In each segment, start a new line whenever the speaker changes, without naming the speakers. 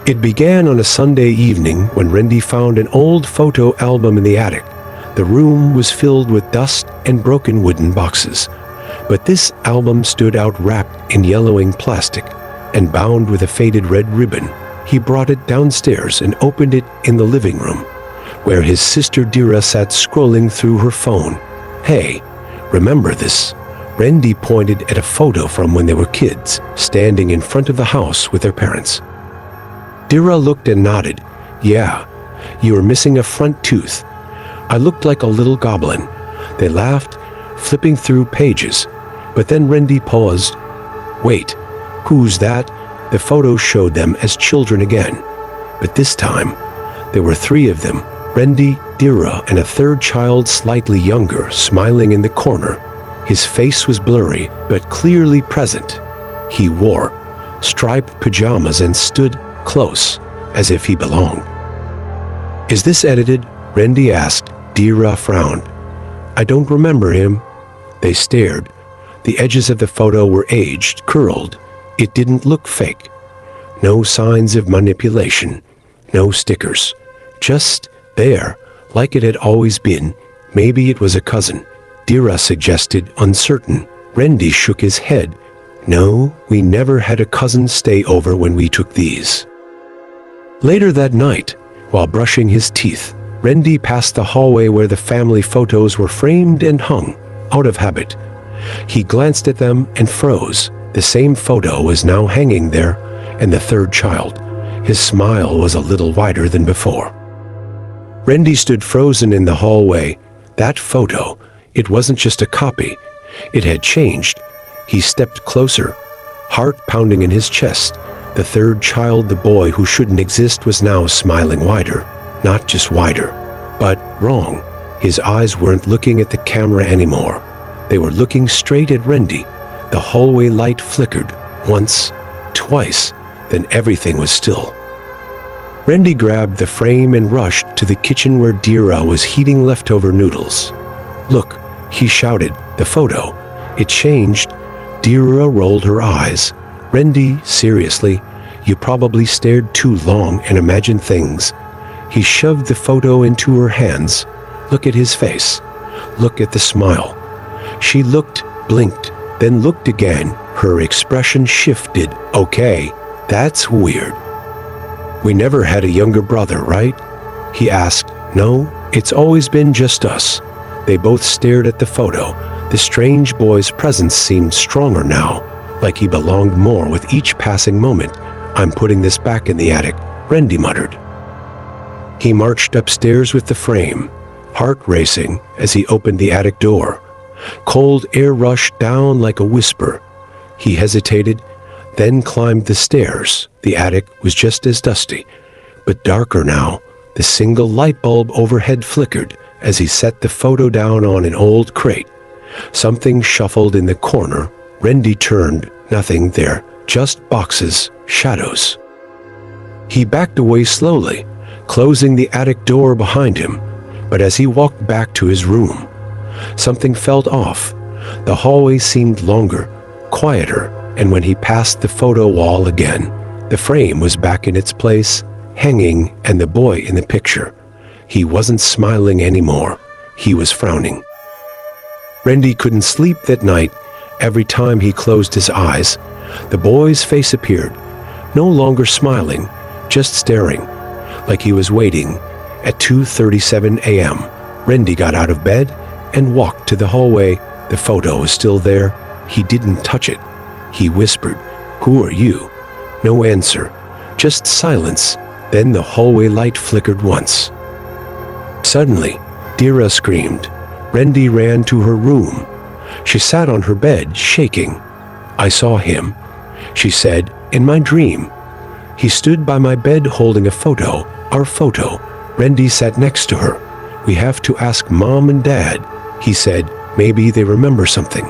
It began on a Sunday evening when Randy found an old photo album in the attic. The room was filled with dust and broken wooden boxes. But this album stood out wrapped in yellowing plastic and bound with a faded red ribbon. He brought it downstairs and opened it in the living room, where his sister Dira sat scrolling through her phone. "Hey, remember this?" Randy pointed at a photo from when they were kids, standing in front of the house with their parents. Dira looked and nodded. "Yeah, you were missing a front tooth. I looked like a little goblin." They laughed, flipping through pages. But then Randy paused. "Wait, who's that?" The photo showed them as children again. But this time, there were three of them: Randy, Dira, and a third child slightly younger, smiling in the corner. His face was blurry, but clearly present. He wore striped pajamas and stood close, as if he belonged. "Is this edited?" Randy asked. Dira frowned. "I don't remember him." They stared. The edges of the photo were aged, curled. It didn't look fake. No signs of manipulation. No stickers. Just there, like it had always been. Maybe it was a cousin, Dira suggested, uncertain. Randy shook his head. "No, we never had a cousin stay over when we took these." Later that night, while brushing his teeth, Randy passed the hallway where the family photos were framed and hung, out of habit. He glanced at them and froze. The same photo was now hanging there, and the third child. His smile was a little wider than before. Randy stood frozen in the hallway. That photo, it wasn't just a copy. It had changed. He stepped closer, heart pounding in his chest. The third child, the boy who shouldn't exist, was now smiling wider. Not just wider, but wrong. His eyes weren't looking at the camera anymore. They were looking straight at Randy. The hallway light flickered, once, twice, then everything was still. Randy grabbed the frame and rushed to the kitchen where Dira was heating leftover noodles. "Look," he shouted, "the photo. It changed." Dira rolled her eyes. "Randy, seriously, you probably stared too long and imagined things." He shoved the photo into her hands. "Look at his face. Look at the smile." She looked, blinked, then looked again. Her expression shifted. "Okay, that's weird. We never had a younger brother, right?" he asked. "No, it's always been just us." They both stared at the photo. The strange boy's presence seemed stronger now, like he belonged more with each passing moment. "I'm putting this back in the attic," Randy muttered. He marched upstairs with the frame, heart racing as he opened the attic door. Cold air rushed down like a whisper. He hesitated, then climbed the stairs. The attic was just as dusty, but darker now. The single light bulb overhead flickered as he set the photo down on an old crate. Something shuffled in the corner. Randy turned. Nothing there, just boxes, shadows. He backed away slowly, closing the attic door behind him. But as he walked back to his room, something felt off. The hallway seemed longer, quieter, and when he passed the photo wall again, the frame was back in its place, hanging, and the boy in the picture. He wasn't smiling anymore. He was frowning. Randy couldn't sleep that night. Every time he closed his eyes, the boy's face appeared, no longer smiling, just staring, like he was waiting. At 2:37 a.m., Randy got out of bed and walked to the hallway. The photo was still there. He didn't touch it. He whispered, "Who are you?" No answer, just silence. Then the hallway light flickered once. Suddenly, Dira screamed. Randy ran to her room. She sat on her bed, shaking. "I saw him," she said, "in my dream. He stood by my bed holding a photo, our photo." Randy sat next to her. "We have to ask Mom and Dad," he said. "Maybe they remember something."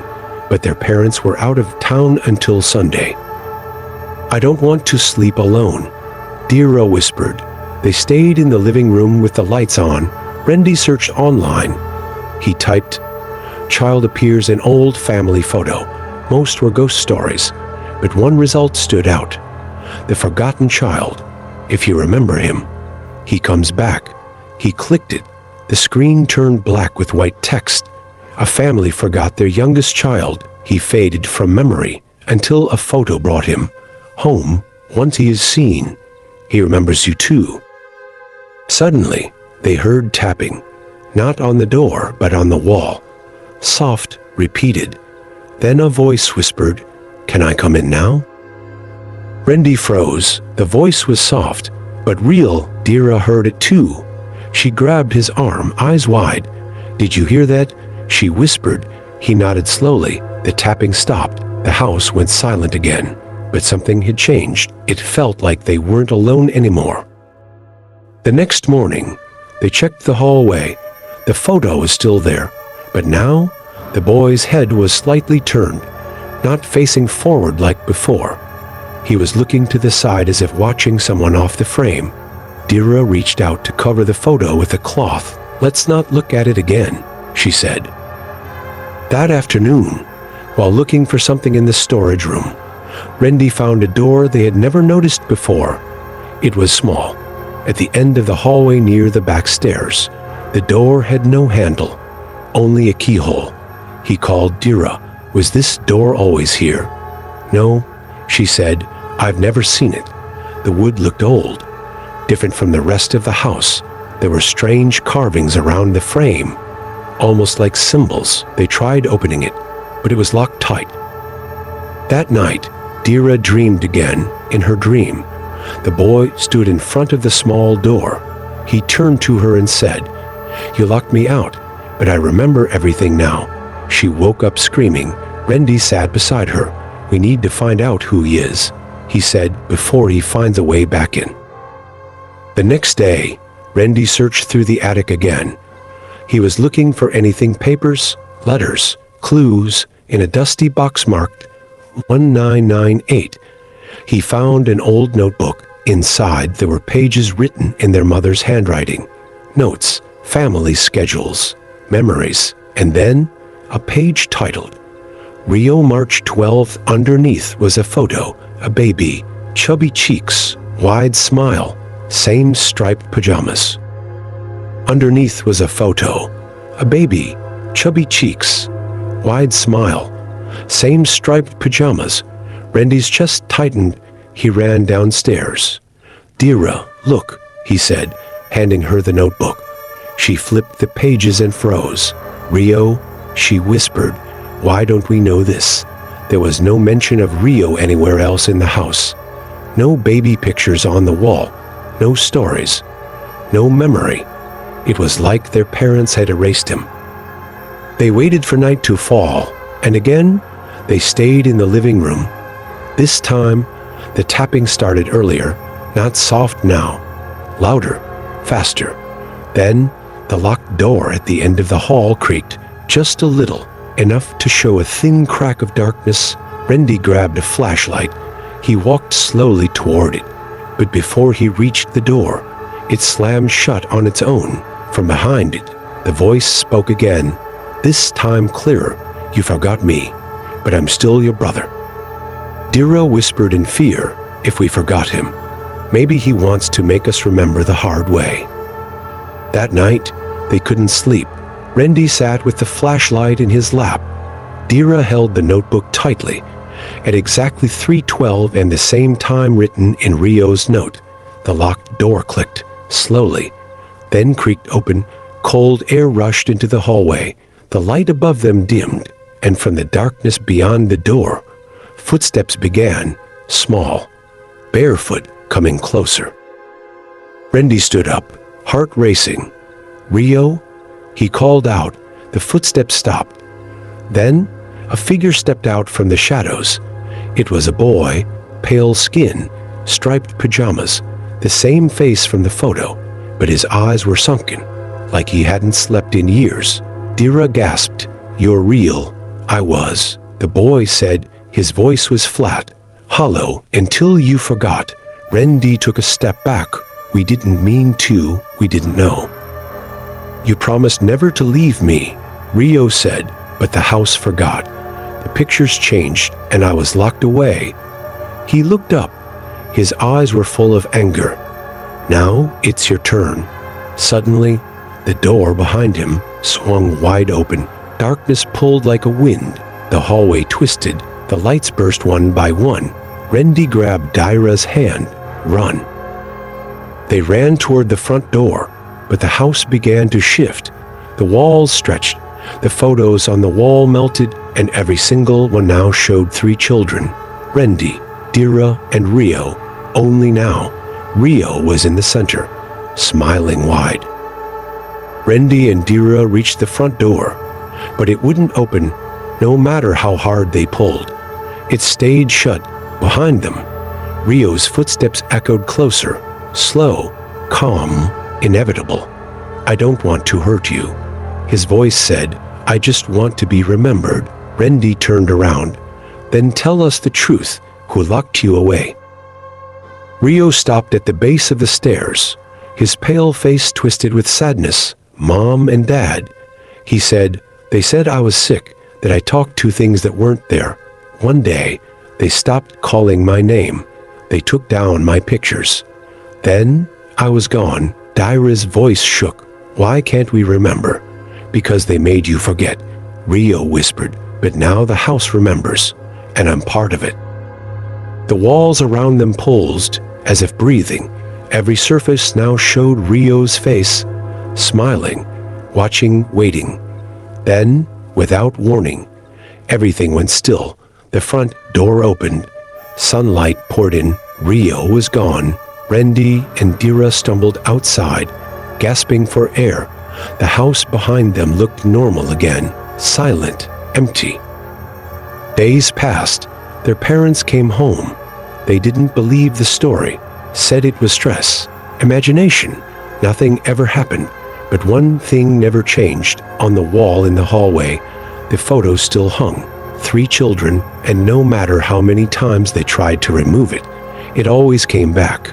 But their parents were out of town until Sunday. "I don't want to sleep alone," Dira whispered. They stayed in the living room with the lights on. Randy searched online. He typed, "Child appears in old family photo." Most were ghost stories, but one result stood out. The forgotten child. if you remember him. He comes back. He clicked it. The screen turned black with white text. A family forgot their youngest child. He faded from memory until a photo brought him home. Once he is seen, he remembers you too. Suddenly, they heard tapping, not on the door, but on the wall. Soft, repeated. Then a voice whispered, "Can I come in now?" Randy froze. The voice was soft, but real. Dira heard it too. She grabbed his arm, eyes wide. "Did you hear that?" she whispered. He nodded slowly. The tapping stopped. The house went silent again. But something had changed. It felt like they weren't alone anymore. The next morning, they checked the hallway. The photo was still there, but now the boy's head was slightly turned, not facing forward like before. He was looking to the side as if watching someone off the frame. Dira reached out to cover the photo with a cloth. "Let's not look at it again," she said. That afternoon, while looking for something in the storage room, Randy found a door they had never noticed before. It was small, at the end of the hallway near the back stairs. The door had no handle, only a keyhole. He called Dira. "Was this door always here?" "No," she said. "I've never seen it." The wood looked old, different from the rest of the house. There were strange carvings around the frame, almost like symbols. They tried opening it, but it was locked tight. That night, Dira dreamed again. In her dream, the boy stood in front of the small door. He turned to her and said, "You locked me out, but I remember everything now." She woke up screaming. Randy sat beside her. "We need to find out who he is," he said, "before he finds a way back in." The next day, Randy searched through the attic again. He was looking for anything: papers, letters, clues. In a dusty box marked 1998, he found an old notebook. Inside, there were pages written in their mother's handwriting. Notes, family schedules, memories, and then a page titled Rio, March 12th. Underneath was a photo, a baby, chubby cheeks, wide smile, same striped pajamas. Underneath was a photo, a baby, chubby cheeks, wide smile, same striped pajamas. Randy's chest tightened. He ran downstairs. "Dira, look," he said, handing her the notebook. She flipped the pages and froze. "Rio," she whispered. "Why don't we know this?" There was no mention of Rio anywhere else in the house. No baby pictures on the wall. No stories. No memory. It was like their parents had erased him. They waited for night to fall, and again, they stayed in the living room. This time, the tapping started earlier, not soft now, louder, faster. Then, the locked door at the end of the hall creaked, just a little, enough to show a thin crack of darkness. Randy grabbed a flashlight. He walked slowly toward it, but before he reached the door, it slammed shut on its own. From behind it, the voice spoke again, this time clearer. "You forgot me, but I'm still your brother." Dira whispered in fear, "If we forgot him, maybe he wants to make us remember the hard way." That night, they couldn't sleep. Randy sat with the flashlight in his lap. Dira held the notebook tightly. At exactly 3:12 and the same time written in Rio's note, the locked door clicked, slowly, then creaked open. Cold air rushed into the hallway. The light above them dimmed, and from the darkness beyond the door, footsteps began, small, barefoot, coming closer. Randy stood up, heart racing. "Rio?" he called out. The footsteps stopped. Then, a figure stepped out from the shadows. It was a boy, pale skin, striped pajamas, the same face from the photo, but his eyes were sunken, like he hadn't slept in years. Dira gasped, "You're real." "I was," the boy said. His voice was flat, hollow. "Until you forgot." Randy took a step back. "We didn't mean to, we didn't know." "You promised never to leave me," Rio said, "but the house forgot. The pictures changed, and I was locked away." He looked up. His eyes were full of anger. Now it's your turn." Suddenly, the door behind him swung wide open. Darkness pulled like a wind. The hallway twisted. The lights burst one by one. Randy grabbed Dyra's hand. "Run." They ran toward the front door, but the house began to shift. The walls stretched. The photos on the wall melted, and every single one now showed 3 children: Randy, Dira, and Rio. Only now, Rio was in the center, smiling wide. Randy and Dira reached the front door, but it wouldn't open no matter how hard they pulled. It stayed shut behind them. Rio's footsteps echoed closer, slow, calm, inevitable. "I don't want to hurt you," his voice said. "I just want to be remembered." Randy turned around. "Then tell us the truth. Who locked you away?" Rio stopped at the base of the stairs, his pale face twisted with sadness. "Mom and Dad," he said, "they said I was sick, that I talked to things that weren't there. One day, they stopped calling my name. They took down my pictures. Then, I was gone." Dyra's voice shook. "Why can't we remember?" "Because they made you forget," Rio whispered. "But now the house remembers, and I'm part of it." The walls around them pulsed, as if breathing. Every surface now showed Rio's face, smiling, watching, waiting. Then, without warning, everything went still. The front door opened. Sunlight poured in. Rio was gone. Randy and Dira stumbled outside, gasping for air. The house behind them looked normal again, silent, empty. Days passed. Their parents came home. They didn't believe the story, said it was stress, imagination. Nothing ever happened. But one thing never changed. On the wall in the hallway, the photo still hung. 3 children, and no matter how many times they tried to remove it, it always came back.